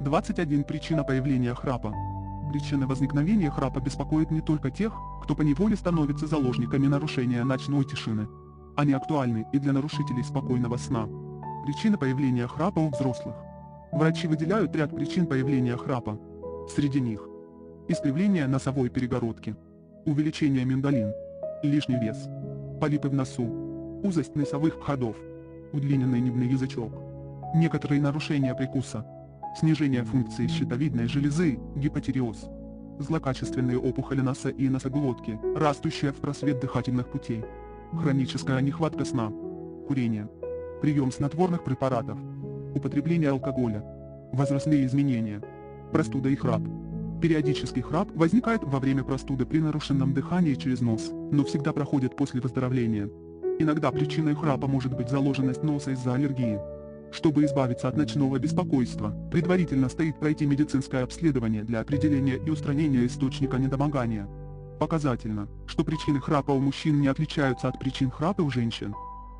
21. Причина появления храпа. Причины возникновения храпа беспокоят не только тех, кто поневоле становится заложниками нарушения ночной тишины. Они актуальны и для нарушителей спокойного сна. Причины появления храпа у взрослых. Врачи выделяют ряд причин появления храпа. Среди них: искривление носовой перегородки, увеличение миндалин, лишний вес, полипы в носу, узость носовых ходов, удлиненный небный язычок, некоторые нарушения прикуса, снижение функции щитовидной железы, гипотиреоз, злокачественные опухоли носа и носоглотки, растущая в просвет дыхательных путей, хроническая нехватка сна, курение, прием снотворных препаратов, употребление алкоголя, возрастные изменения, простуда и храп. Периодический храп возникает во время простуды при нарушенном дыхании через нос, но всегда проходит после выздоровления. Иногда причиной храпа может быть заложенность носа из-за аллергии. Чтобы избавиться от ночного беспокойства, предварительно стоит пройти медицинское обследование для определения и устранения источника недомогания. Показательно, что причины храпа у мужчин не отличаются от причин храпа у женщин.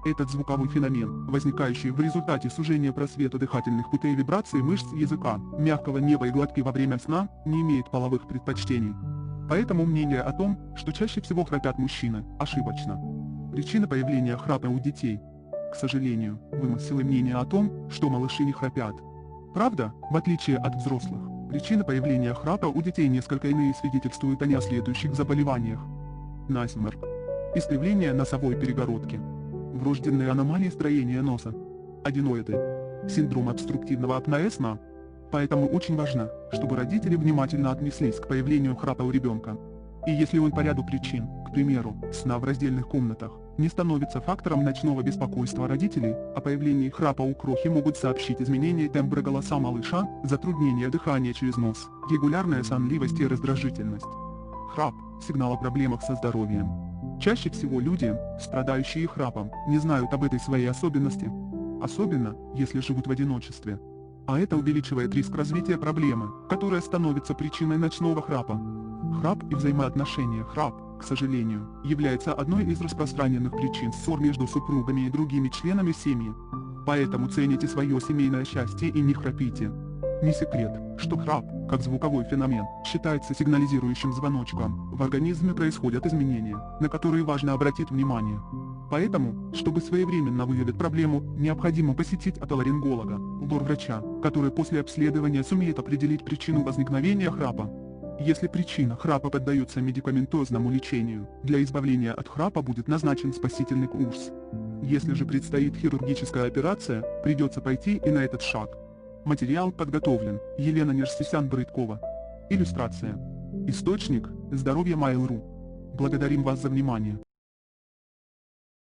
Этот звуковой феномен, возникающий в результате сужения просвета дыхательных путей, вибрации мышц языка, мягкого неба и глотки во время сна, не имеет половых предпочтений. Поэтому мнение о том, что чаще всего храпят мужчины, ошибочно. Причина появления храпа у детей. К сожалению, вымысел и мнение о том, что малыши не храпят. Правда, в отличие от взрослых, причины появления храпа у детей несколько иные, свидетельствуют о неследующих заболеваниях. Насморк, искривление носовой перегородки, врожденные аномалии строения носа, аденоиды, синдром обструктивного апноэ сна. Поэтому очень важно, чтобы родители внимательно отнеслись к появлению храпа у ребенка. И если он по ряду причин, к примеру, сна в раздельных комнатах, не становится фактором ночного беспокойства родителей, о появлении храпа у крохи могут сообщить изменение тембра голоса малыша, затруднение дыхания через нос, регулярная сонливость и раздражительность. Храп – сигнал о проблемах со здоровьем. Чаще всего люди, страдающие храпом, не знают об этой своей особенности. Особенно, если живут в одиночестве. А это увеличивает риск развития проблемы, которая становится причиной ночного храпа. Храп и взаимоотношения. Храп, к сожалению, является одной из распространенных причин ссор между супругами и другими членами семьи. Поэтому цените свое семейное счастье и не храпите. Не секрет, что храп, как звуковой феномен, считается сигнализирующим звоночком. В организме происходят изменения, на которые важно обратить внимание. Поэтому, чтобы своевременно выявить проблему, необходимо посетить отоларинголога, лор-врача, который после обследования сумеет определить причину возникновения храпа. Если причина храпа поддается медикаментозному лечению, для избавления от храпа будет назначен спасительный курс. Если же предстоит хирургическая операция, придется пойти и на этот шаг. Материал подготовлен. Елена Нерсисян-Брыткова. Иллюстрация. Источник – Здоровье Mail.ru. Благодарим вас за внимание.